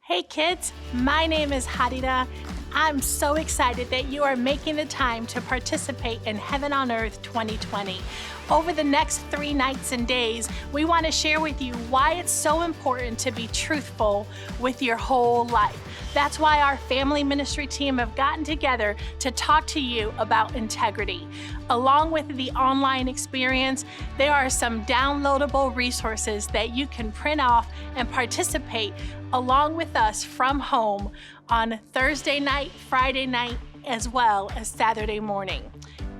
Hey kids, my name is Hadida. I'm so excited that you are making the time to participate in Heaven on Earth 2020. Over the next 3 nights and days, we want to share with you why it's so important to be truthful with your whole life. That's why our family ministry team have gotten together to talk to you about integrity. Along with the online experience, there are some downloadable resources that you can print off and participate along with us from home on Thursday night, Friday night, as well as Saturday morning.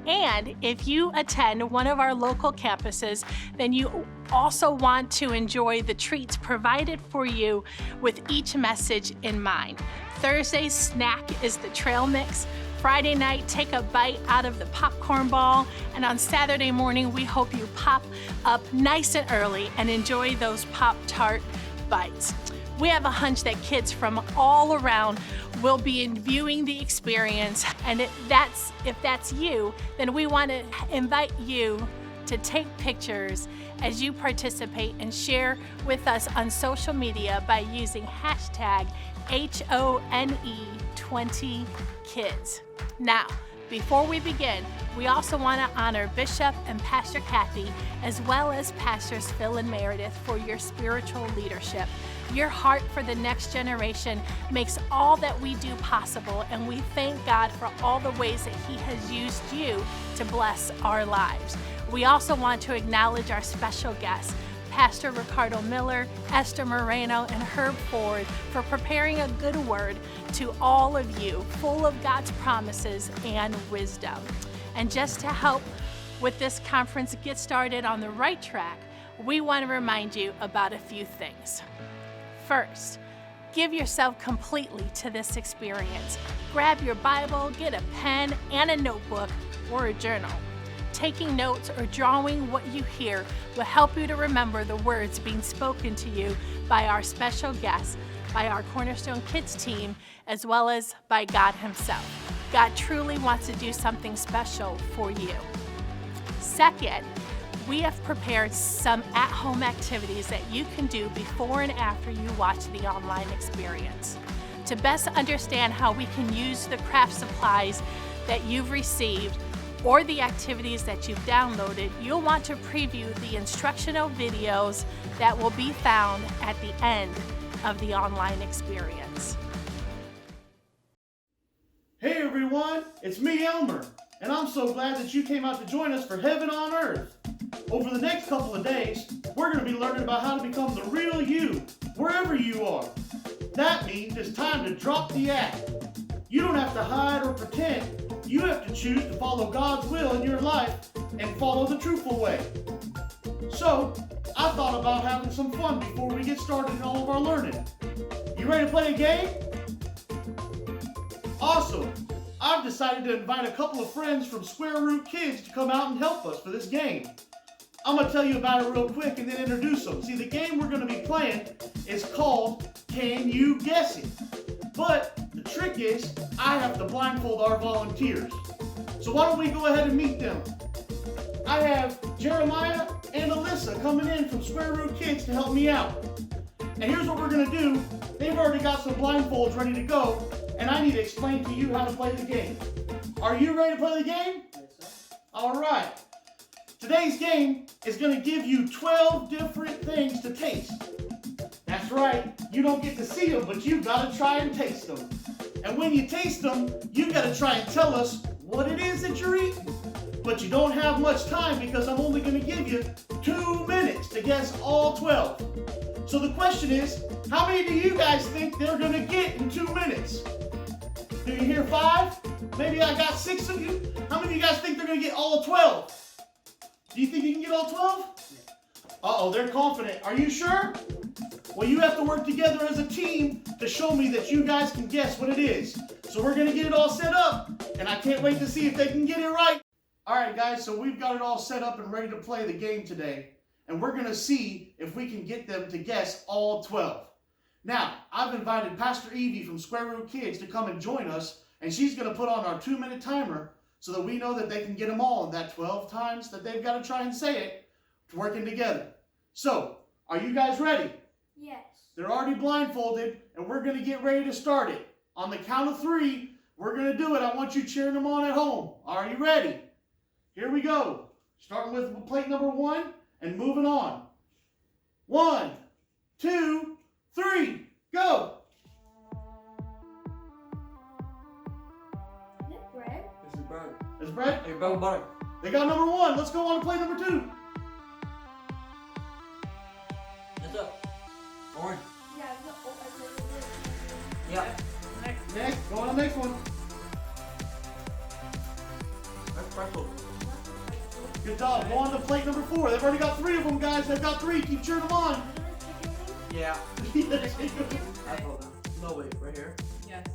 And if you attend one of our local campuses, then you also want to enjoy the treats provided for you with each message in mind. Thursday's snack is the trail mix. Friday night, take a bite out of the popcorn ball. And on Saturday morning, we hope you pop up nice and early and enjoy those Pop-Tart bites. We have a hunch that kids from all around will be viewing the experience, and if that's you, then we want to invite you to take pictures as you participate and share with us on social media by using hashtag HONE20Kids. Now, before we begin, we also want to honor Bishop and Pastor Kathy, as well as Pastors Phil and Meredith, for your spiritual leadership. Your heart for the next generation makes all that we do possible, and we thank God for all the ways that He has used you to bless our lives. We also want to acknowledge our special guests, Pastor Ricardo Miller, Esther Moreno, and Herb Ford, for preparing a good word to all of you, full of God's promises and wisdom. And just to help with this conference get started on the right track, we want to remind you about a few things. First, give yourself completely to this experience. Grab your Bible, get a pen and a notebook or a journal. Taking notes or drawing what you hear will help you to remember the words being spoken to you by our special guests, by our Cornerstone Kids team, as well as by God Himself. God truly wants to do something special for you. Second, we have prepared some at-home activities that you can do before and after you watch the online experience. To best understand how we can use the craft supplies that you've received or the activities that you've downloaded, you'll want to preview the instructional videos that will be found at the end of the online experience. Hey everyone, it's me, Elmer, and I'm so glad that you came out to join us for Heaven on Earth. Over the next couple of days, we're going to be learning about how to become the real you, wherever you are. That means it's time to drop the act. You don't have to hide or pretend. You have to choose to follow God's will in your life and follow the truthful way. So, I thought about having some fun before we get started in all of our learning. You ready to play a game? Awesome! I've decided to invite a couple of friends from Square Root Kids to come out and help us for this game. I'm going to tell you about it real quick and then introduce them. See, the game we're going to be playing is called Can You Guess It? But the trick is, I have to blindfold our volunteers. So why don't we go ahead and meet them? I have Jeremiah and Alyssa coming in from Square Root Kids to help me out. And here's what we're going to do. They've already got some blindfolds ready to go, and I need to explain to you how to play the game. Are you ready to play the game? Yes, sir. All right. Today's game is going to give you 12 different things to taste. That's right, you don't get to see them, but you got to try and taste them. And when you taste them, you got to try and tell us what it is that you're eating. But you don't have much time because I'm only going to give you 2 minutes to guess all 12. So the question is, how many do you guys think they're going to get in 2 minutes? Do you hear 5? Maybe I got 6 of you. How many of you guys think they're going to get all 12? Do you think you can get all 12? Uh-oh, they're confident. Are you sure? Well, you have to work together as a team to show me that you guys can guess what it is. So we're going to get it all set up, and I can't wait to see if they can get it right. All right, guys, so we've got it all set up and ready to play the game today, and we're going to see if we can get them to guess all 12. Now, I've invited Pastor Evie from Square Root Kids to come and join us, and she's going to put on our 2-minute timer so that we know that they can get them all in that 12 times that they've got to try and say it, working together. So, are you guys ready? Yes. They're already blindfolded, and we're going to get ready to start it. On the count of 3, we're going to do it. I want you cheering them on at home. Are you ready? Here we go. Starting with plate number 1 and moving on. 1, 2, 3, go. Is it bread? This is bread. Is bread? Hey, bread and butter. They got number 1. Let's go on to plate number 2. What's up? Orange. Yeah, Yep. Next, go on to the next one. That's pretzel. Good job. Go on to plate number 4. They've already got 3 of them, guys. They've got 3. Keep cheering them on. Yeah. Yes. That's all now. No, wait, right here. Yes.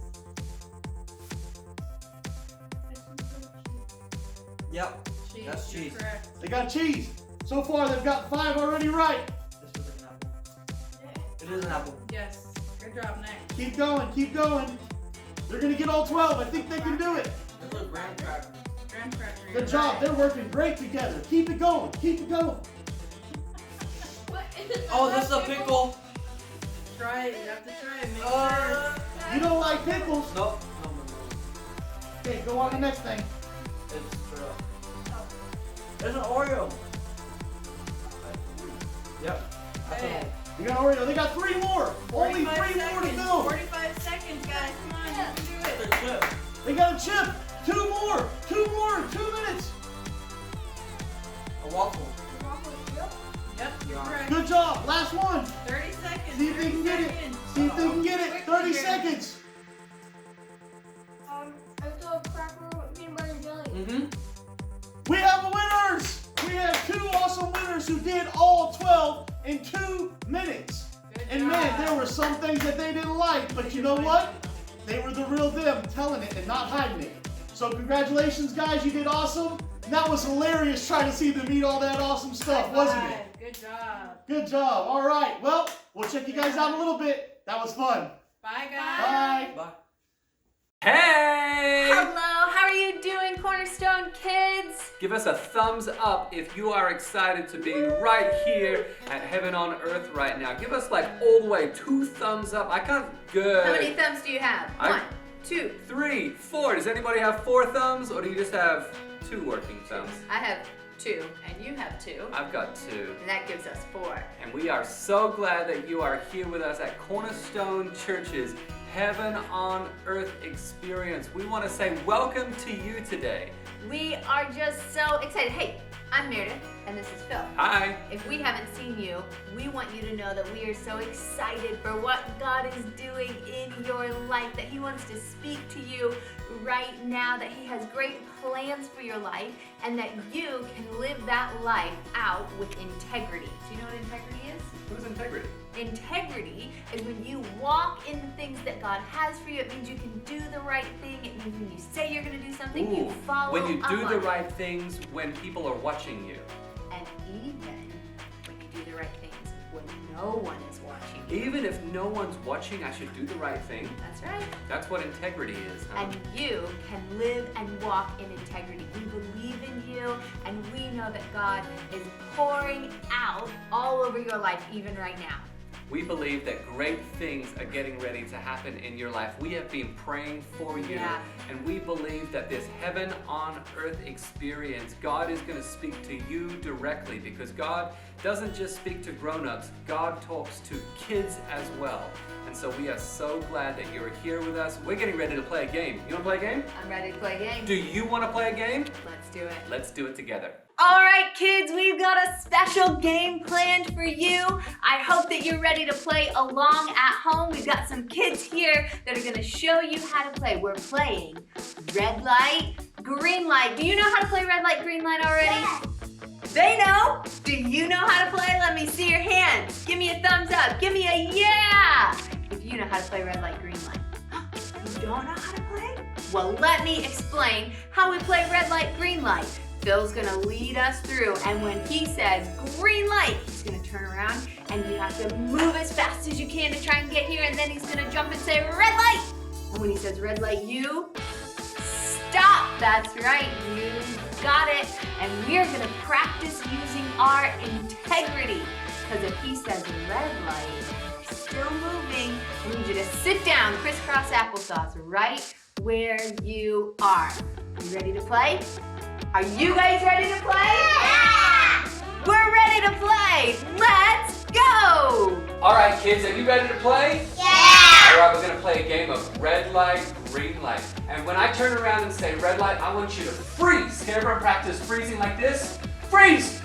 Yep. That's cheese. Correct. They got cheese. So far, they've got 5 already right. This is an apple. It is an apple. Yes. Good job, next. Keep going. Keep going. They're going to get all 12. I think they can do it. This is a graham cracker. Graham cracker. Good job. They're working great together. Keep it going. Keep it going. What is it? Oh, this is a pickle. Try it. You have to try it. Make sure. You don't like pickles? No. No. Okay, go on to the next thing. There's an Oreo. Yep. That's Hey. all. You got Oreo. They got 3 more. Only 3 more to go. 45 seconds, guys. Come on, you can do That's it. a chip. They got a chip. 2 more. 2 more. 2 minutes. A waffle. Yep, you're Yeah. correct. Good job. Last one. 30 seconds. See if they can get it. See if they can get it. 30 seconds. It's a cracker with peanut butter and jelly. Mm-hmm. We have winners. We have 2 awesome winners who did all 12 in 2 minutes. Good And man, job. there were some things that they didn't like, but you know what? They were the real them, telling it and not hiding it. So congratulations, guys. You did awesome. And that was hilarious trying to see them eat all that awesome stuff, wasn't it? Good job. Good job. All right. Well, we'll check you guys out in a little bit. That was fun. Bye, guys. Bye. Bye. Hey! Hello, how are you doing, Cornerstone Kids? Give us a thumbs up if you are excited to be right here at Heaven on Earth right now. Give us like all the way 2 thumbs up. I can't. Good. How many thumbs do you have? I- 1, 2. 3, 4. Does anybody have 4 thumbs or do you just have 2 working thumbs? I have 2, and you have 2, I've got 2. and that gives us 4. And we are so glad that you are here with us at Cornerstone Church's Heaven on Earth experience. We want to say welcome to you today. We are just so excited. Hey, I'm Meredith, and this is Phil. Hi. If we haven't seen you, we want you to know that we are so excited for what God is doing in your life, that He wants to speak to you right now, that He has great plans for your life, and that you can live that life out with integrity. Do you know what integrity is? Who's integrity? Integrity is when you walk in the things that God has for you. It means you can do the right thing. It means when you say you're going to do something, you follow when you up do the on it. right things when people are watching you. And even when you do the right things when no one is watching you. Even if no one's watching, I should do the right thing. That's right. That's what integrity is, huh? And you can live and walk in integrity. We believe in you, and we know that God is pouring out all over your life even right now. We believe that great things are getting ready to happen in your life. We have been praying for you, Yeah. and we believe that this heaven on earth experience, God is going to speak to you directly, because God doesn't just speak to grown-ups, God talks to kids as well. And so we are so glad that you're here with us. We're getting ready to play a game. You want to play a game? I'm ready to play a game. Do you want to play a game? Let's do it. Let's do it together. All right, kids, we've got a special game planned for you. I hope that you're ready to play along at home. We've got some kids here that are going to show you how to play. We're playing red light, green light. Do you know how to play red light, green light already? Yes. They know. Do you know how to play? Let me see your hands. Give me a thumbs up. Give me a yeah if you know how to play red light, green light. You don't know how to play? Well, let me explain how we play red light, green light. Phil's gonna lead us through, and when he says green light, he's gonna turn around and you have to move as fast as you can to try and get here, and then he's gonna jump and say red light. And when he says red light, you stop. That's right, you got it. And we're gonna practice using our integrity, because if he says red light, still moving, I need you to sit down, crisscross applesauce, right where you are. You ready to play? Are you guys ready to play? Yeah! We're ready to play. Let's go! All right, kids, are you ready to play? Yeah! All right, we're gonna play a game of red light, green light. And when I turn around and say red light, I want you to freeze. Can everyone practice freezing like this? Freeze!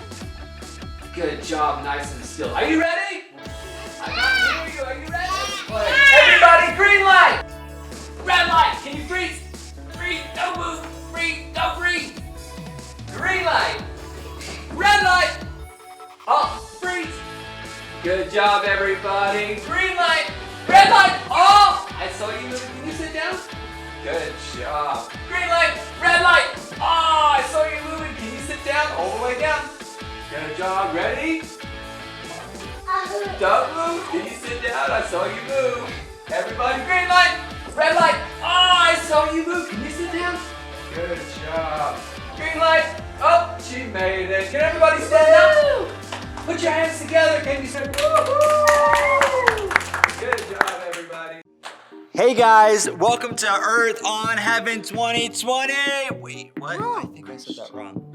Good job, nice and still. Are you ready? I can't hear you. Are you ready? Play. Everybody, green light! Red light, can you freeze? Freeze, don't move. Freeze, don't breathe. Green light. Red light. Oh, freeze. Good job, everybody. Green light. Red light. Oh, I saw you moving. Can you sit down? Good job. Green light. Red light. Oh, I saw you moving. Can you sit down? All the way down. Good job. Ready? Don't move. Can you sit down? I saw you move. Everybody, green light. Red light. Oh, I saw you move. Can you sit down? Good job. Green light. Oh, she made it. Can everybody stand up? Put your hands together. Can you say woo-hoo? Good job, everybody. Hey guys, welcome to Earth on Heaven 2020. Wait, what? I think I said that wrong.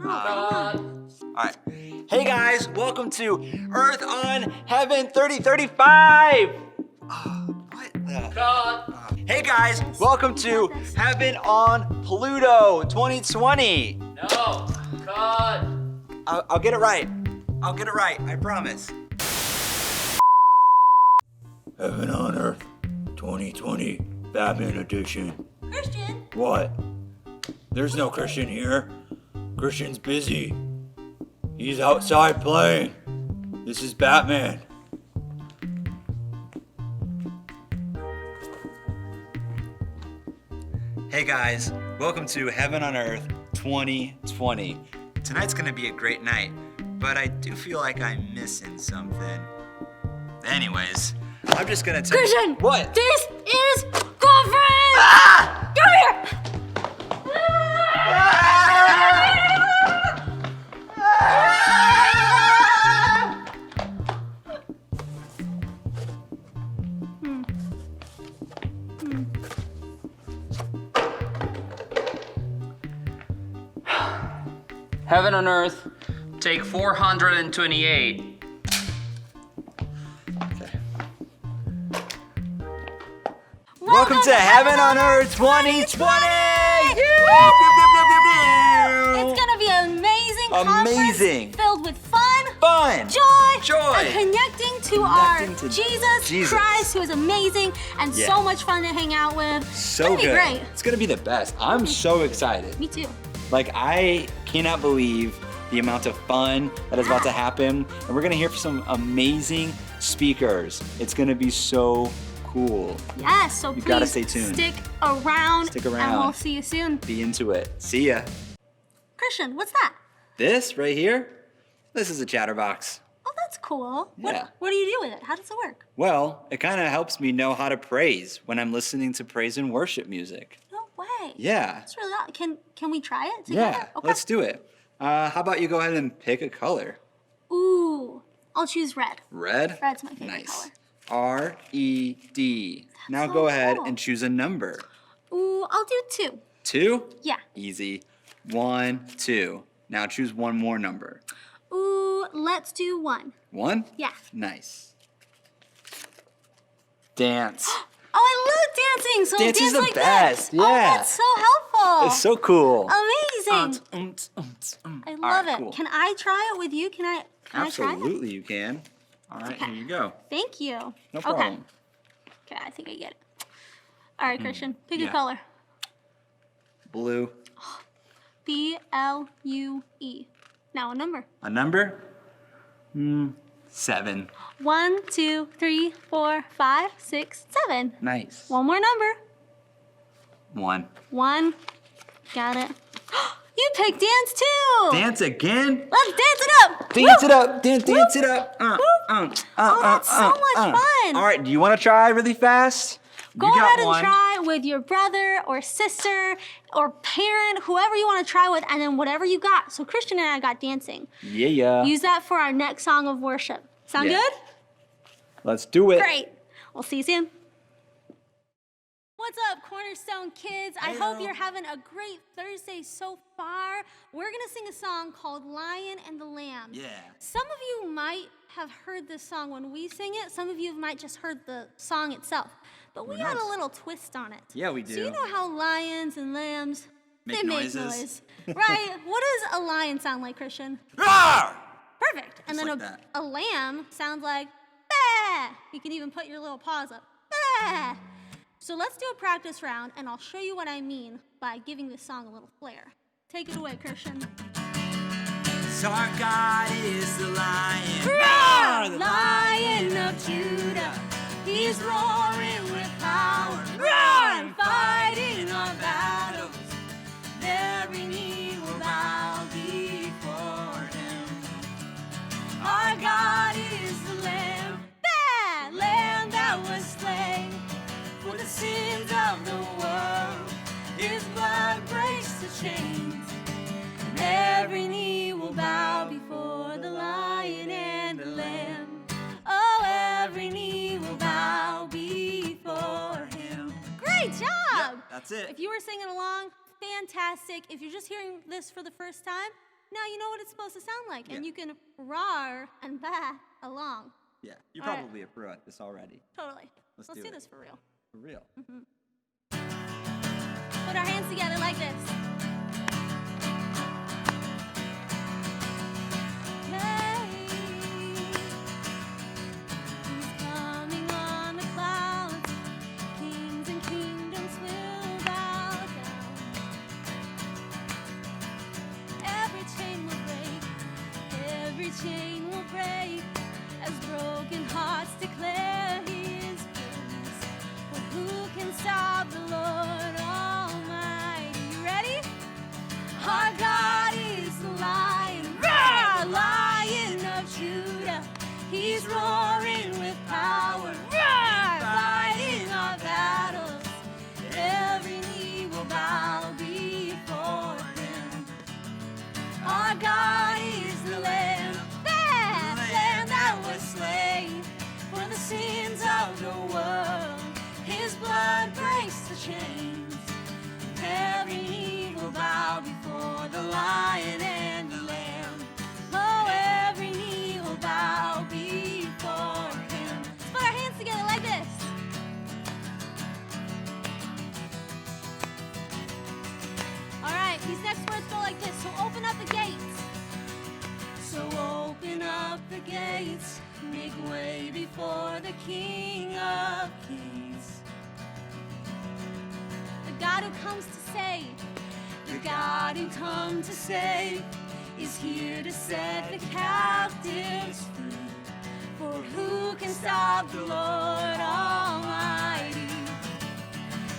Alright. Hey guys, welcome to Earth on Heaven 3035. What the? Hey guys, welcome to Heaven on Pluto 2020. No, God. I'll get it right. I'll get it right, I promise. Heaven on Earth 2020 Batman Edition. Christian. What? There's no Christian here. Christian's busy. He's outside playing. This is Batman. Hey guys, welcome to Heaven on Earth 2020. Tonight's gonna be a great night, but I do feel like I'm missing something. Anyways, I'm just gonna tell Christian. you. What? This is girlfriend. Ah! Come here. Heaven on Earth, take 428. Welcome to Heaven on Earth 2020! It's gonna be an amazing conference Amazing. filled with fun, Fun! joy, Joy. and connecting to Connecting to Jesus Christ, who is amazing and Yeah. so much fun to hang out with. So it's gonna good. be great. It's gonna be the best. I'm so excited. Me too. Like, I cannot believe the amount of fun that is about to happen. And we're gonna hear from some amazing speakers. It's gonna be so cool. Yes, so You please gotta stay tuned. stick around. Stick And around. we'll see you soon. Be into it. See ya. Christian, what's that? This right here, this is a chatterbox. Oh, that's cool. Yeah. What do you do with it? How does it work? Well, it kind of helps me know how to praise when I'm listening to praise and worship music. No way. Yeah. That's really awesome. Can we try it together? Yeah, Okay. let's do it. How about you go ahead and pick a color? Ooh, I'll choose red. Red? Red's my favorite Nice. color. R-E-D. Now so go ahead cool. and choose a number. Ooh, I'll do 2. 2? Yeah. Easy. 1, 2. Now choose one more number. Ooh, let's do 1. 1? Yeah. Nice. Dance. Oh, I love dancing. So Dance is dance the like best. This. Oh, Yeah. that's so helpful. It's so cool. Amazing. I All love right, it. cool. Can I try it with you? Can I try it? Absolutely you can. All right, Okay. here you go. Thank you. No Okay. problem. Okay, I think I get it. All right, Christian, pick yeah. a color. Blue. B-L-U-E. Now a number. A number? 7. 1, 2, 3, 4, 5, 6, 7. Nice. One more number. 1. 1. Got it. You picked dance too. Dance again? Let's dance it up. Dance Woo! it up. Dance it up. Oh, that's so much fun. All right, do you want to try really fast? Go You got ahead and one. try with your brother or sister or parent, whoever you want to try with, and then whatever you got. So Christian and I got dancing. Yeah. Use that for our next song of worship. Sound Yeah. good? Let's do it. Great. We'll see you soon. What's up, Cornerstone Kids? I hope you're having a great Thursday so far. We're gonna sing a song called Lion and the Lamb. Yeah. Some of you might have heard this song when we sing it. Some of you might just heard the song itself. But we got a little twist on it. Yeah, we do. So you know how lions and lambs, Make they noises. make noise, right? What does a lion sound like, Christian? Roar! Perfect. And Just then like that. a lamb sounds like, bah! You can even put your little paws up. Bah! So let's do a practice round, and I'll show you what I mean by giving this song a little flair. Take it away, Christian. So our God is the lion. Roar! Lion of Judah, he's roaring with power. Roar! And fighting our battles. Every knee will bow before him. Our God is the Lamb, that Lamb that was slain for the sins of the world. His blood breaks the chains, and every knee will bow before the Lion and the Lamb. Oh, every knee will bow before him. Great job! Yep, that's it. If you were singing along, fantastic. If you're just hearing this for the first time, now you know what it's supposed to sound like, and you can roar and bah along. Yeah, you're All right. probably a pro at this already. Totally. Let's Let's do do it. this for real. For real. Put our hands together like this. Hey. He's coming on the clouds. Kings and kingdoms will bow down. Every chain will break. Every chain will break. As broken hearts declare his praise. For who can stop the Lord Almighty? You ready? Our God is the Lion, roar, Lion of Judah. He's roaring with power, roar, fighting our battles. Every knee will bow before him. Our God is the Lamb, that Lamb that was slain for the sins of the world. His blood breaks the chains. Every knee will bow before the Lion and the Lamb. Oh, every knee will bow before him. Let's put our hands together like this. All right, these next words go like this. So open up the gates. So open up the gates. Make way before the King of Kings. The God who comes to save, the God who comes to save, is here to set the captives free. For who can stop the Lord Almighty?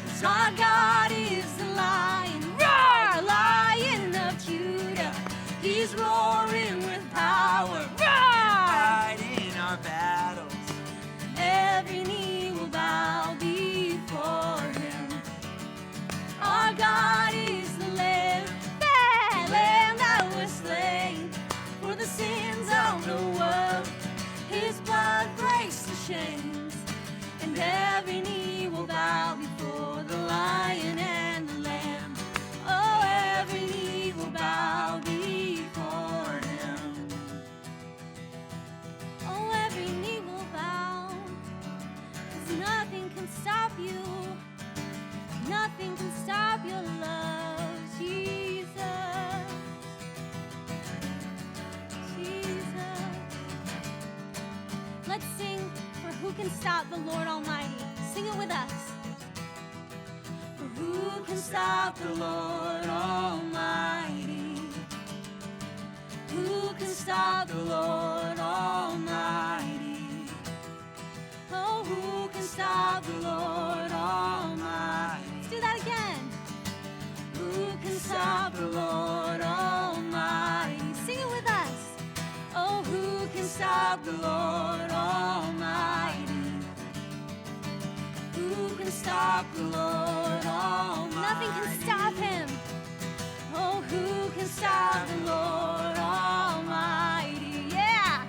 'Cause our God is the Lion, roar, Lion of Judah. He's roaring with power, roar, Fighting our battles. every knee will bow before him. Our God is the Lamb, that Lamb that was slain for the sins of the world. His blood breaks the chains, and every knee will bow before the Lion and the Lamb. Oh, every knee will bow before him. Oh, every knee will bow. 'Cause nothing can stop you. Nothing can stop your love, Jesus. Jesus. Let's sing for who can stop the Lord Almighty. Sing it with us. For who can stop the Lord Almighty? Who can stop the Lord Almighty? Oh, who can stop the Lord Almighty? Let's do that again. Who can stop the Lord Almighty? Sing it with us. Oh, who can stop the Lord Almighty? Who can stop the Lord Almighty? Nothing can stop him. Oh, who can stop the Lord Almighty? Yeah.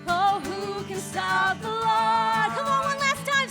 Oh, who can stop the Lord? Come on, one last time.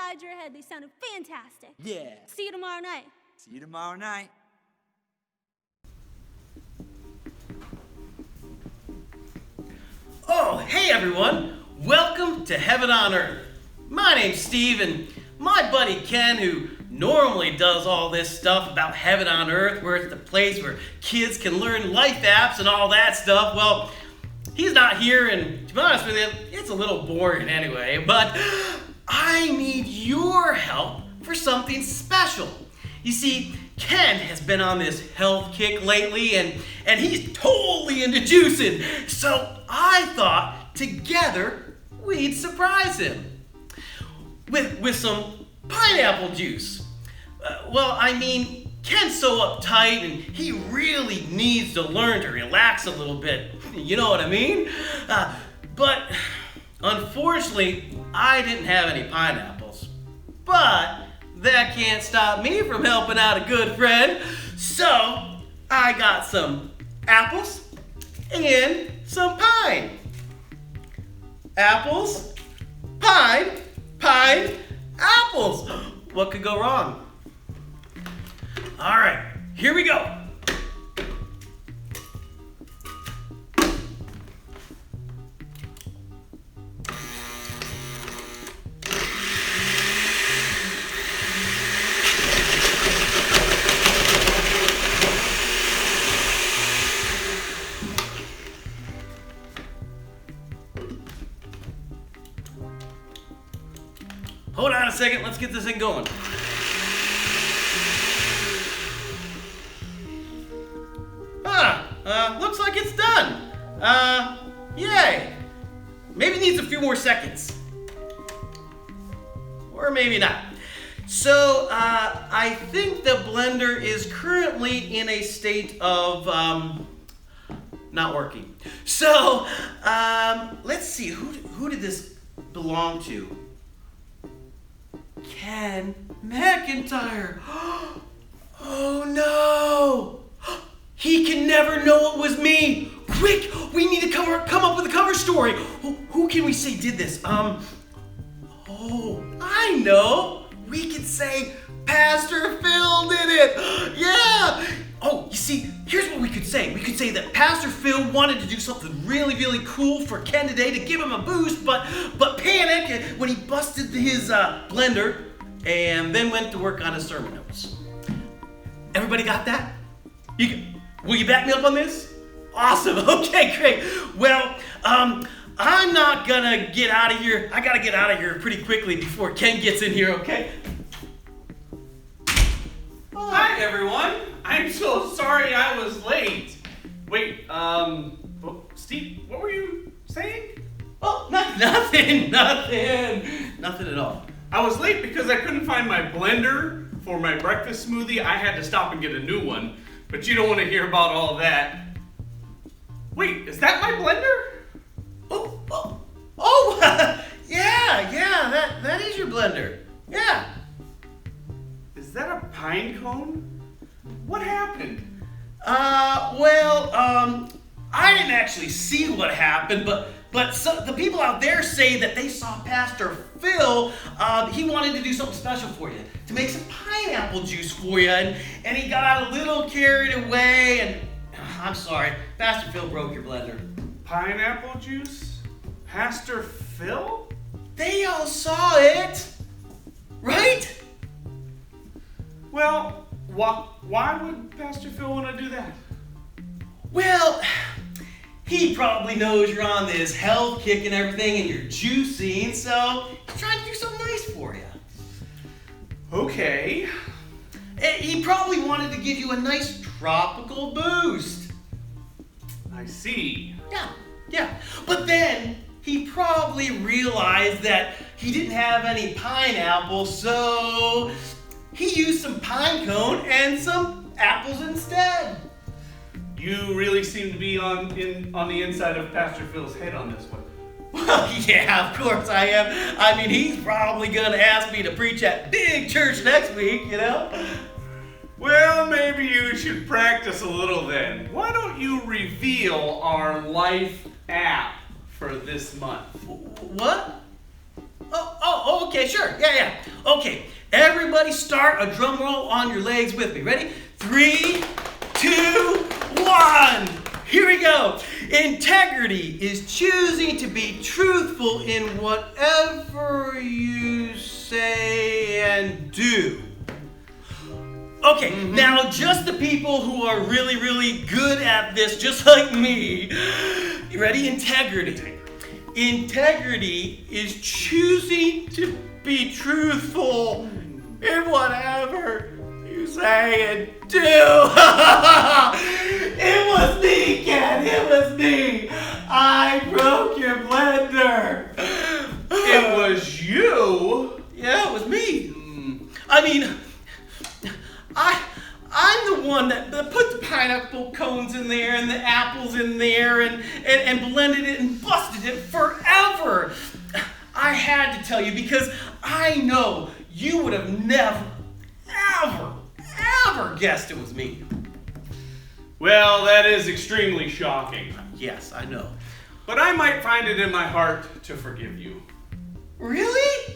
inside your head. They sounded fantastic. Yeah. See you tomorrow night. See you tomorrow night. Oh, hey everyone! Welcome to Heaven on Earth. My name's Steve, and my buddy Ken, who normally does all this stuff about Heaven on Earth, where it's the place where kids can learn life apps and all that stuff, well, he's not here, and to be honest with you, it's a little boring anyway, but I need your help for something special. You see, Ken has been on this health kick lately, and he's totally into juicing, so I thought together we'd surprise him with some pineapple juice. Ken's so uptight and he really needs to learn to relax a little bit. You know what I mean? But unfortunately, I didn't have any pineapples. But that can't stop me from helping out a good friend. So I got some apples and some pine. Apples, pine, apples. What could go wrong? All right, here we go. Hold on a second, let's get this thing going. Looks like it's done. Yay. Maybe needs a few more seconds. Or maybe not. So, I think the blender is currently in a state of, not working. So, let's see, who did this belong to? Ken McIntyre. Oh no! He can never know it was me. Quick, we need to come up with a cover story. Who can we say did this? Oh, I know. We could say Pastor Phil did it. Yeah. Oh, you see, here's what we could say. We could say that Pastor Phil wanted to do something really, really cool for Ken today to give him a boost, but panicked when he busted his blender and then went to work on his sermon notes. Everybody got that? Will you back me up on this? Awesome. Okay, great. Well, I'm not gonna get out of here. I gotta get out of here pretty quickly before Ken gets in here, okay? Hi, everyone. I'm so sorry I was late. Wait, Steve, what were you saying? Oh, nothing at all. I was late because I couldn't find my blender for my breakfast smoothie. I had to stop and get a new one, but you don't want to hear about all that. Wait, is that my blender? Yeah, that is your blender. Yeah. Is that a pine cone? What happened? I didn't actually see what happened, but the people out there say that they saw Pastor Phil. He wanted to do something special for you, to make some pineapple juice for you, and he got a little carried away, and I'm sorry, Pastor Phil broke your blender. Pineapple juice? Pastor Phil? They all saw it, right? Well, why would Pastor Phil want to do that? Well, he probably knows you're on this health kick and everything, and you're juicing, so he's trying to do something nice for you. Okay. He probably wanted to give you a nice tropical boost. I see. Yeah. But then he probably realized that he didn't have any pineapple, so he used some pine cone and some apples instead. You really seem to be on the inside of Pastor Phil's head on this one. Well, yeah, of course I am. I mean, he's probably gonna ask me to preach at big church next week, you know? Well, maybe you should practice a little then. Why don't you reveal our life app for this month? What? Okay, sure. Yeah. Okay, everybody start a drum roll on your legs with me. Ready? 3, 2, 1. Here we go. Integrity is choosing to be truthful in whatever you say and do. Okay, now just the people who are really, really good at this, just like me. You ready? Integrity. Integrity is choosing to be truthful in whatever you say and do. It was me, Ken. It was me. I broke your blender. It was you? Yeah, it was me. I mean, I'm the one that put the pineapple cones in there and the apples in there and blended it and busted it forever. I had to tell you because I know you would have never, ever guessed it was me. Well, that is extremely shocking. Yes, I know. But I might find it in my heart to forgive you. Really?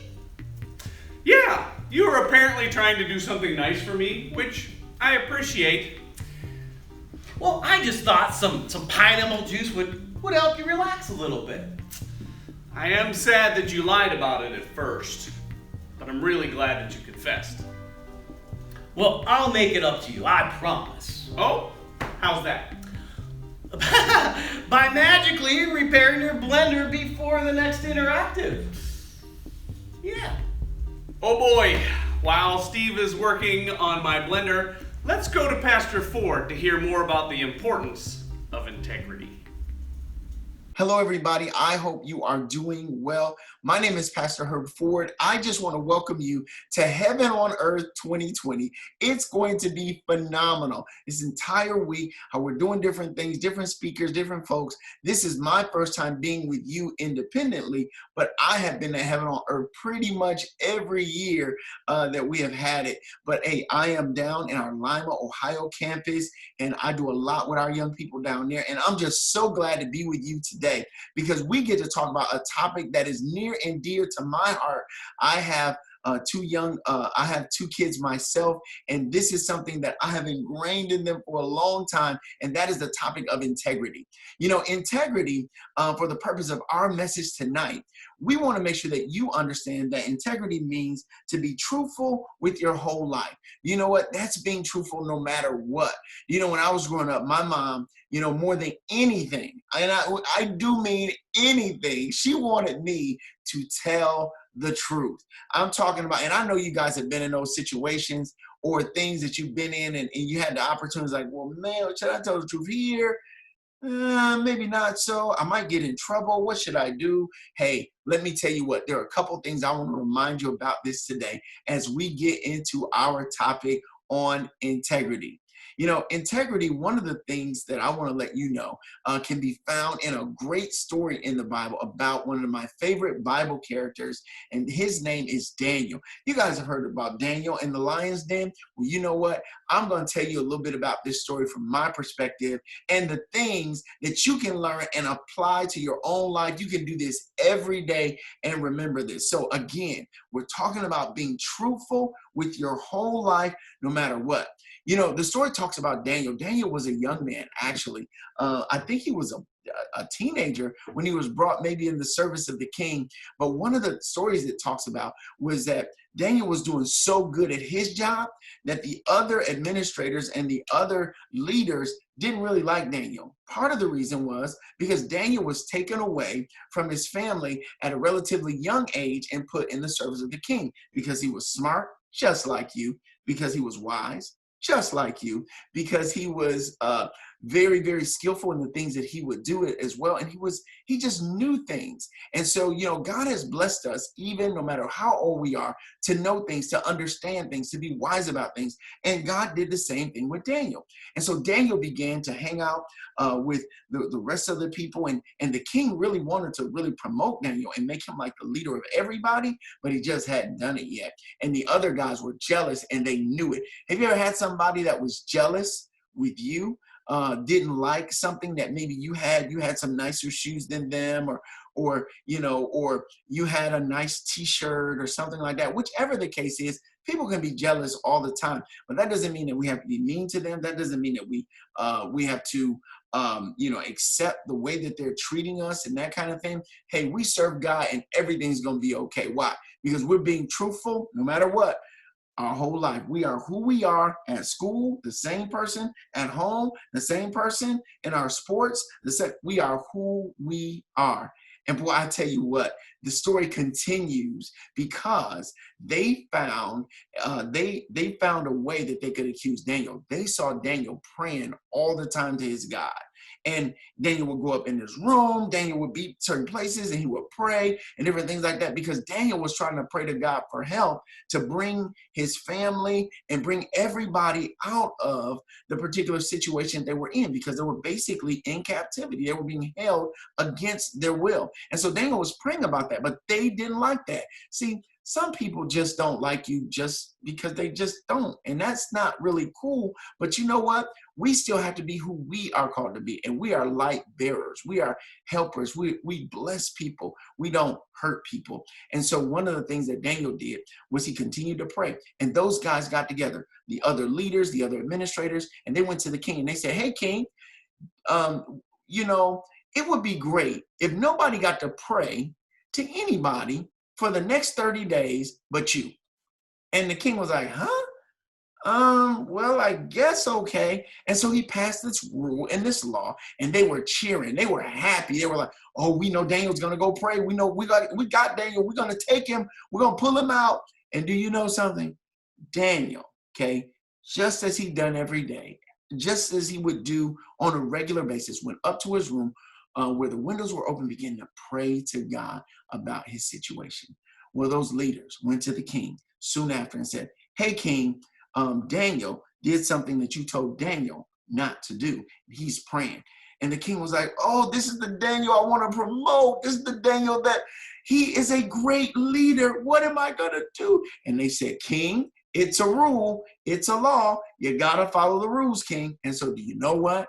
Yeah, you were apparently trying to do something nice for me, which I appreciate. Well, I just thought some pineapple juice would help you relax a little bit. I am sad that you lied about it at first, but I'm really glad that you confessed. Well, I'll make it up to you, I promise. Oh? How's that? By magically repairing your blender before the next interactive. Yeah. Oh boy, while Steve is working on my blender, let's go to Pastor Ford to hear more about the importance of integrity. Hello, everybody. I hope you are doing well. My name is Pastor Herb Ford. I just want to welcome you to Heaven on Earth 2020. It's going to be phenomenal. This entire week, how we're doing different things, different speakers, different folks. This is my first time being with you independently, but I have been to Heaven on Earth pretty much every year that we have had it. But hey, I am down in our Lima, Ohio campus, and I do a lot with our young people down there. And I'm just so glad to be with you today, because we get to talk about a topic that is near and dear to my heart. I have I have 2 kids myself, and this is something that I have ingrained in them for a long time, and that is the topic of integrity. You know, integrity, for the purpose of our message tonight, we want to make sure that you understand that integrity means to be truthful with your whole life. You know what? That's being truthful no matter what. You know, when I was growing up, my mom, you know, more than anything, and I do mean anything, she wanted me to tell the truth. I'm talking about, and I know you guys have been in those situations or things that you've been in, and you had the opportunities like, well, man, should I tell the truth here? Maybe not so. I might get in trouble. What should I do? Hey, let me tell you what, there are a couple things I want to remind you about this today as we get into our topic on integrity. You know, integrity, one of the things that I want to let you know can be found in a great story in the Bible about one of my favorite Bible characters, and his name is Daniel. You guys have heard about Daniel in the lion's den. Well, you know what? I'm going to tell you a little bit about this story from my perspective and the things that you can learn and apply to your own life. You can do this every day and remember this. So again, we're talking about being truthful with your whole life, no matter what. You know, the story talks about Daniel. Daniel was a young man, actually. I think he was a teenager when he was brought maybe in the service of the king. But one of the stories it talks about was that Daniel was doing so good at his job that the other administrators and the other leaders didn't really like Daniel. Part of the reason was because Daniel was taken away from his family at a relatively young age and put in the service of the king because he was smart, just like you, because he was wise, just like you, because he was very, very skillful in the things that he would do it as well. And he just knew things. And so, you know, God has blessed us, even no matter how old we are, to know things, to understand things, to be wise about things. And God did the same thing with Daniel. And so Daniel began to hang out with the rest of the people. And the king really wanted to really promote Daniel and make him like the leader of everybody, but he just hadn't done it yet. And the other guys were jealous and they knew it. Have you ever had somebody that was jealous with you? didn't like something that maybe you had some nicer shoes than them, or you had a nice t-shirt or something like that. Whichever the case is, people can be jealous all the time, but that doesn't mean that we have to be mean to them. That doesn't mean that we have to accept the way that they're treating us and that kind of thing. Hey, we serve God and everything's going to be okay. Why? Because we're being truthful no matter what. Our whole life, we are who we are at school, the same person at home, the same person in our sports, we are who we are. And boy, I tell you what, the story continues because they found they found a way that they could accuse Daniel. They saw Daniel praying all the time to his God. And Daniel would go up in his room, Daniel would be certain places and he would pray and different things like that, because Daniel was trying to pray to God for help to bring his family and bring everybody out of the particular situation they were in, because they were basically in captivity. They were being held against their will. And so Daniel was praying about that, but they didn't like that. See, some people just don't like you just because they just don't. And that's not really cool. But you know what? We still have to be who we are called to be. And we are light bearers. We are helpers. We bless people. We don't hurt people. And so one of the things that Daniel did was he continued to pray. And those guys got together, the other leaders, the other administrators, and they went to the king and they said, hey, king, it would be great if nobody got to pray to anybody for the next 30 days but you. And the king was like, huh? Well, I guess okay. And so he passed this rule and this law, and they were cheering. They were happy. They were like, oh, we know Daniel's going to go pray. We know we got Daniel. We're going to take him. We're going to pull him out. And do you know something? Daniel, okay, just as he done every day, just as he would do on a regular basis, went up to his room where the windows were open, began to pray to God about his situation. Well, those leaders went to the king soon after and said, hey, king, Daniel did something that you told Daniel not to do. He's praying. And the king was like, oh, this is the Daniel I want to promote. This is the Daniel that he is a great leader. What am I going to do? And they said, king, it's a rule. It's a law. You got to follow the rules, king. And so do you know what?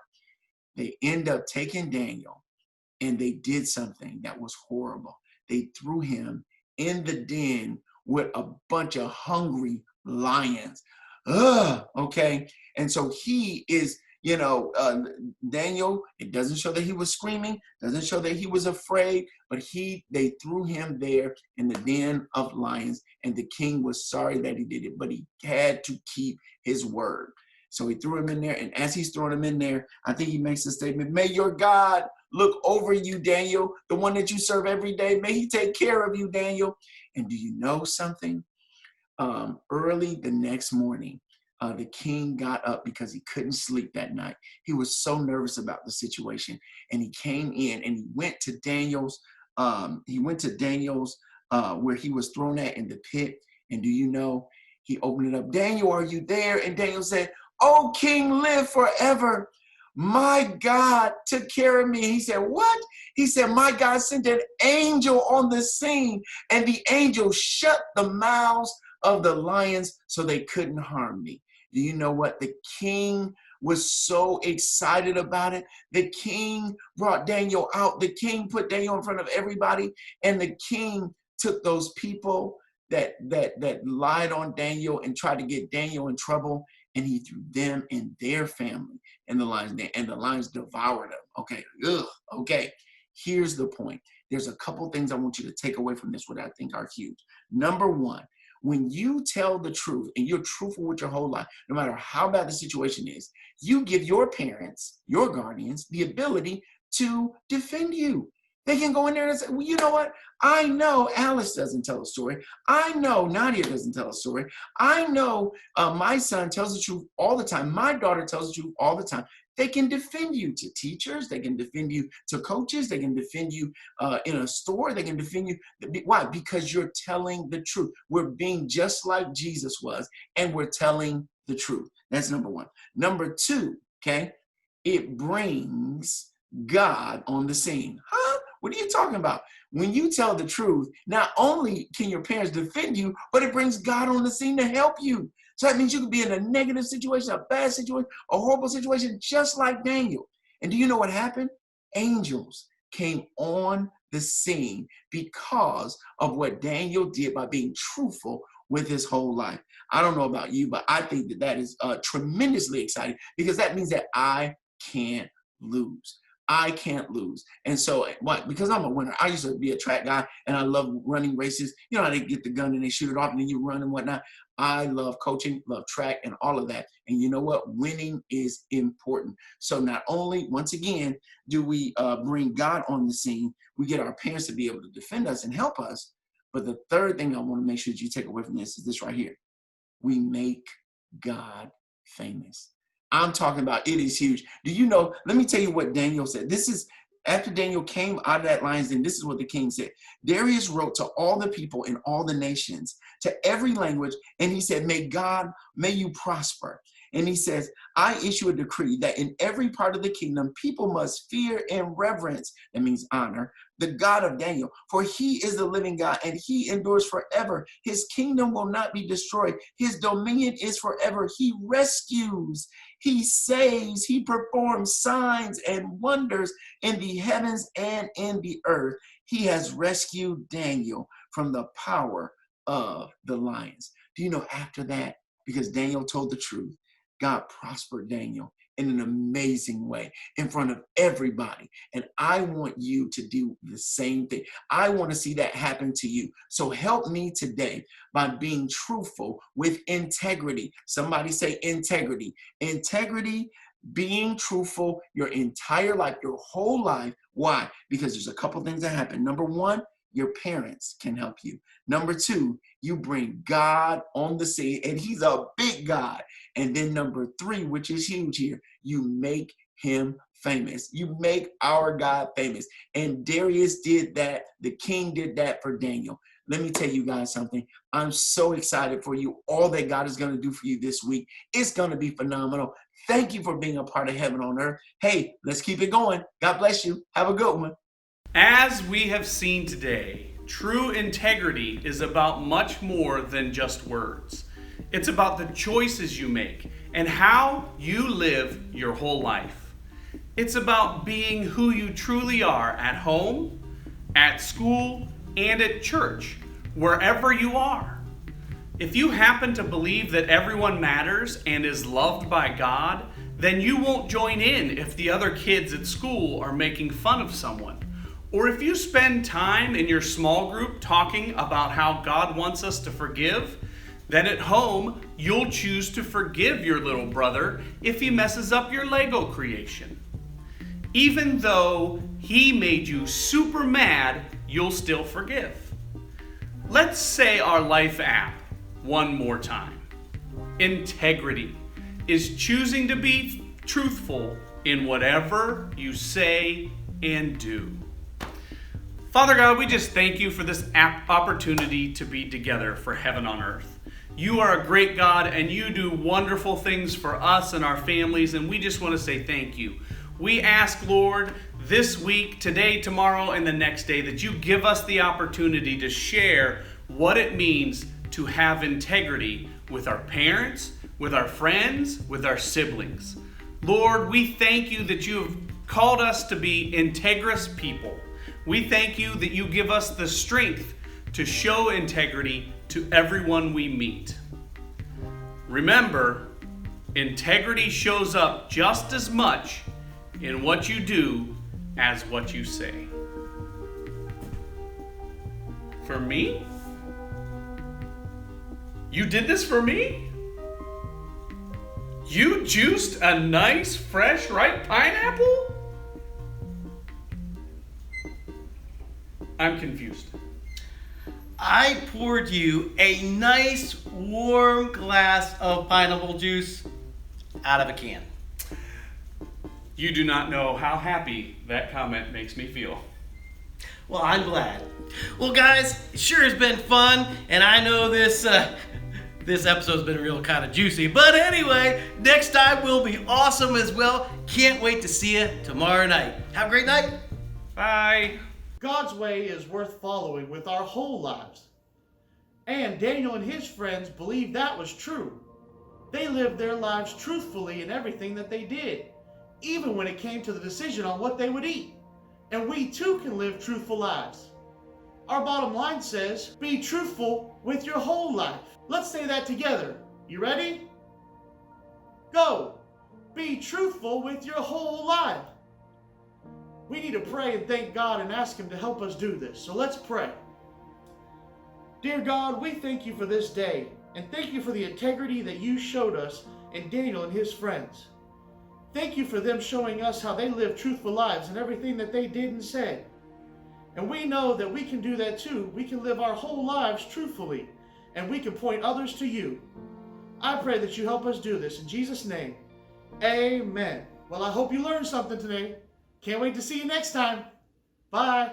They end up taking Daniel and they did something that was horrible. They threw him in the den with a bunch of hungry lions. Okay. And so he is, Daniel, it doesn't show that he was screaming, doesn't show that he was afraid, but they threw him there in the den of lions, and the king was sorry that he did it, but he had to keep his word. So he threw him in there, and as he's throwing him in there, I think he makes a statement, may your God look over you, Daniel, the one that you serve every day. May he take care of you, Daniel. And do you know something? Early the next morning, the king got up because he couldn't sleep that night. He was so nervous about the situation, and he came in and he went to Daniel's where he was thrown at in the pit. And do you know, he opened it up. Daniel, are you there? And Daniel said, oh, king, live forever. My God took care of me. He said, what? He said, my God sent an angel on the scene, and the angel shut the mouths of the lions so they couldn't harm me. Do you know what? The king was so excited about it. The king brought Daniel out. The king put Daniel in front of everybody, and the king took those people that lied on Daniel and tried to get Daniel in trouble, and he threw them and their family in the lions, and the lions devoured them. Okay, okay. Here's the point. There's a couple things I want you to take away from this, what I think are huge. Number one, when you tell the truth and you're truthful with your whole life, no matter how bad the situation is, you give your parents, your guardians, the ability to defend you. They can go in there and say, well, you know what? I know Alice doesn't tell a story. I know Nadia doesn't tell a story. I know my son tells the truth all the time. My daughter tells the truth all the time. They can defend you to teachers. They can defend you to coaches. They can defend you in a store. They can defend you. Why? Because you're telling the truth. We're being just like Jesus was, and we're telling the truth. That's number one. Number two, okay, it brings God on the scene. Huh? What are you talking about? When you tell the truth, not only can your parents defend you, but it brings God on the scene to help you. So that means you could be in a negative situation, a bad situation, a horrible situation, just like Daniel. And do you know what happened? Angels came on the scene because of what Daniel did by being truthful with his whole life. I don't know about you, but I think that that is tremendously exciting because that means that I can't lose. I can't lose. And so what? Because I'm a winner. I used to be a track guy and I love running races. You know how they get the gun and they shoot it off and then you run and whatnot. I love coaching, love track and all of that. And you know what? Winning is important. So not only, once again, do we bring God on the scene, we get our parents to be able to defend us and help us. But the third thing I want to make sure that you take away from this is this right here. We make God famous. I'm talking about it is huge. Do you know, let me tell you what Daniel said. This is, after Daniel came out of that lion's den, this is what the king said. Darius wrote to all the people in all the nations, to every language, and he said, may you prosper. And he says, I issue a decree that in every part of the kingdom, people must fear and reverence, that means honor, the God of Daniel. For he is the living God and he endures forever. His kingdom will not be destroyed. His dominion is forever. He rescues, he saves, he performs signs and wonders in the heavens and in the earth. He has rescued Daniel from the power of the lions. Do you know after that, because Daniel told the truth, God prospered Daniel in an amazing way in front of everybody. And I want you to do the same thing. I want to see that happen to you. So help me today by being truthful with integrity. Somebody say integrity. Integrity, being truthful your entire life, your whole life. Why? Because there's a couple things that happen. Number one, your parents can help you. Number two, you bring God on the scene, and he's a big God. And then number three, which is huge here, you make him famous. You make our God famous. And Darius did that. The king did that for Daniel. Let me tell you guys something. I'm so excited for you. All that God is going to do for you this week. It's going to be phenomenal. Thank you for being a part of Heaven on Earth. Hey, let's keep it going. God bless you. Have a good one. As we have seen today, true integrity is about much more than just words. It's about the choices you make and how you live your whole life. It's about being who you truly are at home, at school, and at church, wherever you are. If you happen to believe that everyone matters and is loved by God, then you won't join in if the other kids at school are making fun of someone. Or if you spend time in your small group talking about how God wants us to forgive, then at home you'll choose to forgive your little brother if he messes up your Lego creation. Even though he made you super mad, you'll still forgive. Let's say our life app one more time. Integrity is choosing to be truthful in whatever you say and do. Father God, we just thank you for this opportunity to be together for Heaven on Earth. You are a great God and you do wonderful things for us and our families, and we just want to say thank you. We ask, Lord, this week, today, tomorrow, and the next day, that you give us the opportunity to share what it means to have integrity with our parents, with our friends, with our siblings. Lord, we thank you that you have called us to be integrous people. We thank you that you give us the strength to show integrity to everyone we meet. Remember, integrity shows up just as much in what you do as what you say. For me? You did this for me? You juiced a nice, fresh, ripe pineapple? I'm confused. I poured you a nice, warm glass of pineapple juice out of a can. You do not know how happy that comment makes me feel. Well, I'm glad. Well, guys, it sure has been fun, and I know this episode's been real kind of juicy. But anyway, next time will be awesome as well. Can't wait to see you tomorrow night. Have a great night. Bye. God's way is worth following with our whole lives. And Daniel and his friends believed that was true. They lived their lives truthfully in everything that they did, even when it came to the decision on what they would eat. And we too can live truthful lives. Our bottom line says, be truthful with your whole life. Let's say that together. You ready? Go. Be truthful with your whole life. We need to pray and thank God and ask Him to help us do this. So let's pray. Dear God, we thank you for this day, and thank you for the integrity that you showed us in Daniel and his friends. Thank you for them showing us how they lived truthful lives in everything that they did and said. And we know that we can do that too. We can live our whole lives truthfully, and we can point others to you. I pray that you help us do this in Jesus' name. Amen. Well, I hope you learned something today. Can't wait to see you next time. Bye.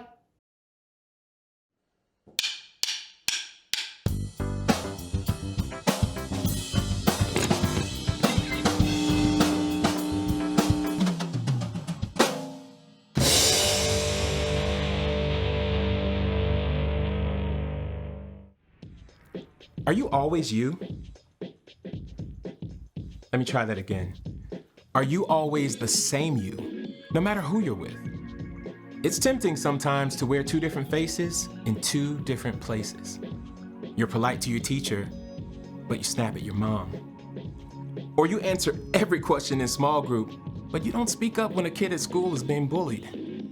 Are you always you? Let me try that again. Are you always the same you, no matter who you're with? It's tempting sometimes to wear two different faces in two different places. You're polite to your teacher, but you snap at your mom. Or you answer every question in small group, but you don't speak up when a kid at school is being bullied.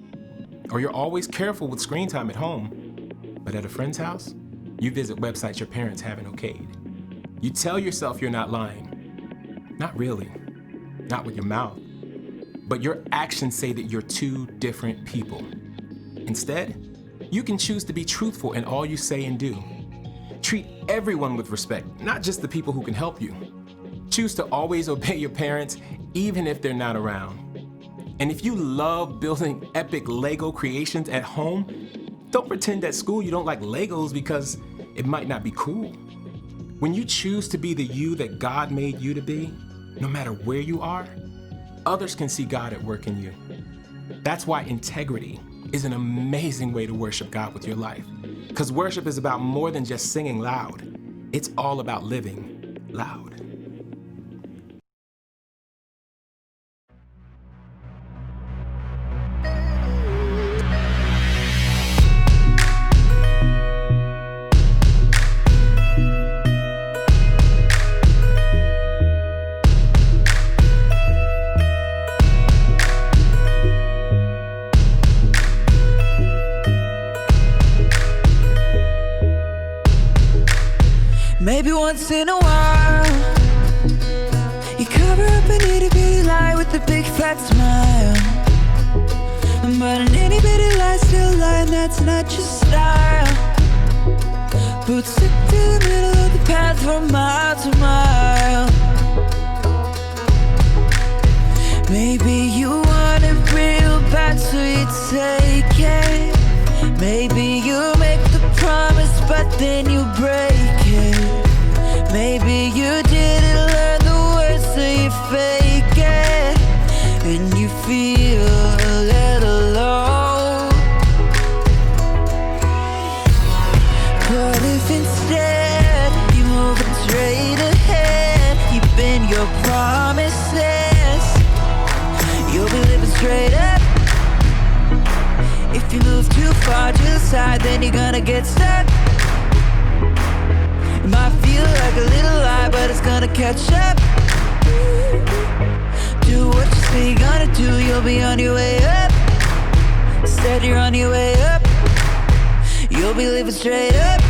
Or you're always careful with screen time at home, but at a friend's house, you visit websites your parents haven't okayed. You tell yourself you're not lying. Not really. Not with your mouth. But your actions say that you're two different people. Instead, you can choose to be truthful in all you say and do. Treat everyone with respect, not just the people who can help you. Choose to always obey your parents, even if they're not around. And if you love building epic Lego creations at home, don't pretend at school you don't like Legos because it might not be cool. When you choose to be the you that God made you to be, no matter where you are, others can see God at work in you. That's why integrity is an amazing way to worship God with your life. Because worship is about more than just singing loud. It's all about living loud. Maybe once in a while you cover up an itty bitty lie with a big fat smile. But an itty bitty lie still lie, and that's not your style. Boots stick to the middle of the path from mile to mile. Maybe you want it real bad, so you take it. Maybe you make the promise, but then you break it. Maybe you didn't learn the words, so you fake it. And you feel a little low. But if instead you move straight ahead, keeping your promises, you'll be living straight up. If you move too far to the side, then you're gonna get stuck. It might feel like a little lie, but it's gonna catch up. Do what you say you're gonna do, you'll be on your way up. Instead you're on your way up. You'll be living straight up.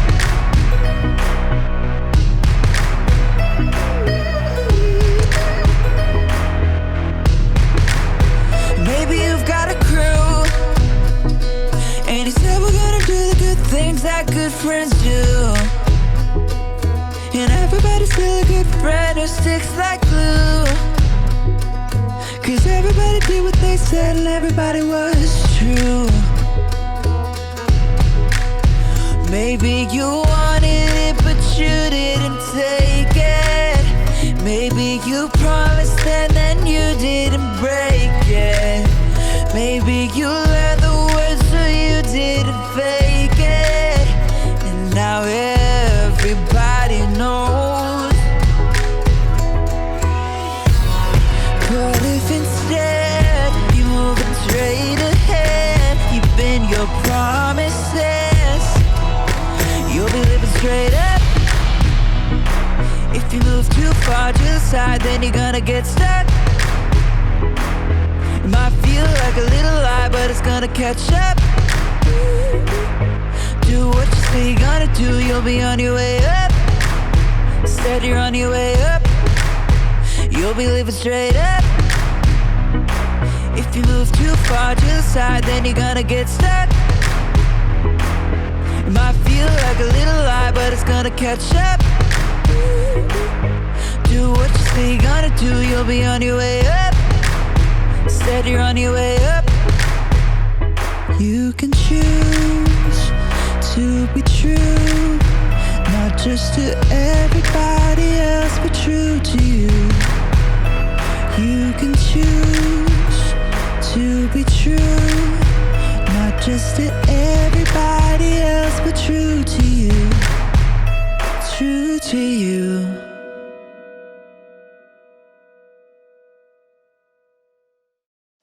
Maybe you've got a crew, and you said we're gonna do the good things that good friends do. And everybody's still a good friend who sticks like glue. Cause everybody did what they said and everybody was true. Maybe you wanted it but you didn't take it. Maybe you promised and then you didn't break it. Maybe you learned the words so you didn't fake it. And now everybody knows move too far to the side, then you're gonna get stuck. It might feel like a little lie, but it's gonna catch up. Do what you say you're gonna do, you'll be on your way up. Instead you're on your way up, you'll be living straight up. If you move too far to the side, then you're gonna get stuck. It might feel like a little lie, but it's gonna catch up. Do what you say you're gonna do, you'll be on your way up. Instead you're on your way up. You can choose to be true, not just to everybody else, but true to you. You can choose to be true, not just to everybody else, but true to you. True to you.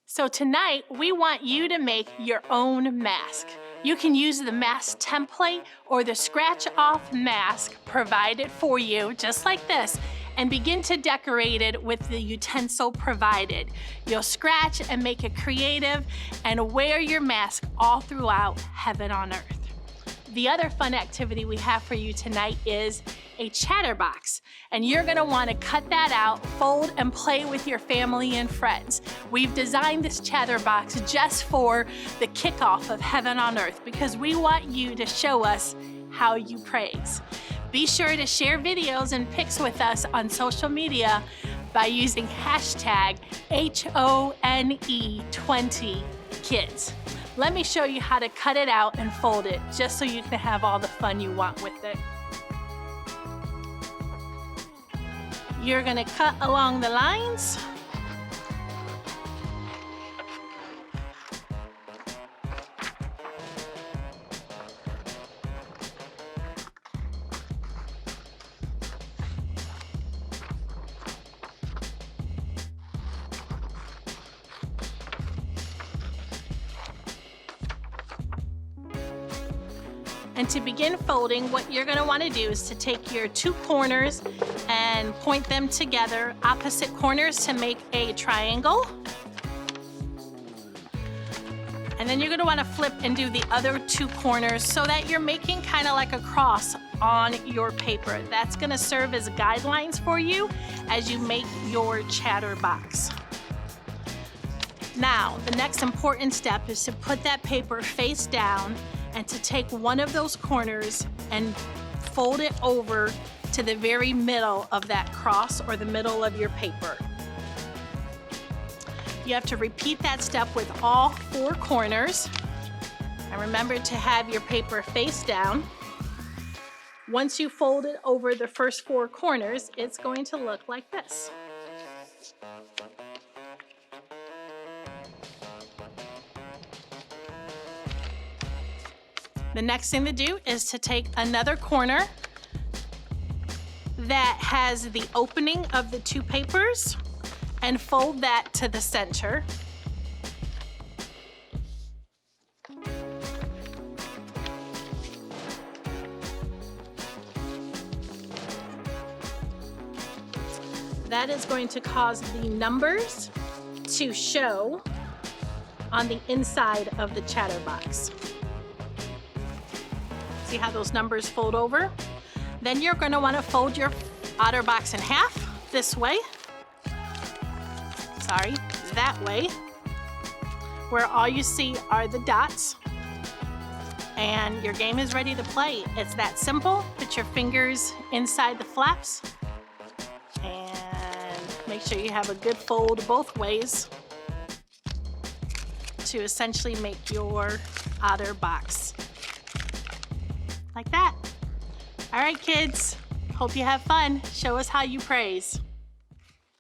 So tonight, we want you to make your own mask. You can use the mask template or the scratch-off mask provided for you, just like this, and begin to decorate it with the utensil provided. You'll scratch and make it creative and wear your mask all throughout Heaven on Earth. The other fun activity we have for you tonight is a chatterbox, and you're gonna wanna cut that out, fold, and play with your family and friends. We've designed this chatterbox just for the kickoff of Heaven on Earth because we want you to show us how you praise. Be sure to share videos and pics with us on social media by using hashtag HONE20kids. Let me show you how to cut it out and fold it just so you can have all the fun you want with it. You're gonna cut along the lines. And to begin folding, what you're gonna wanna do is to take your two corners and point them together, opposite corners, to make a triangle. And then you're gonna wanna flip and do the other two corners so that you're making kind of like a cross on your paper. That's gonna serve as guidelines for you as you make your chatterbox. Now, the next important step is to put that paper face down and to take one of those corners and fold it over to the very middle of that cross or the middle of your paper. You have to repeat that step with all four corners. And remember to have your paper face down. Once you fold it over the first four corners, it's going to look like this. The next thing to do is to take another corner that has the opening of the two papers and fold that to the center. That is going to cause the numbers to show on the inside of the chatterbox. See how those numbers fold over? Then you're going to want to fold your OtterBox in half this way. Sorry, that way, where all you see are the dots. And your game is ready to play. It's that simple. Put your fingers inside the flaps and make sure you have a good fold both ways to essentially make your OtterBox. Like that. All right, kids, hope you have fun. Show us how you praise.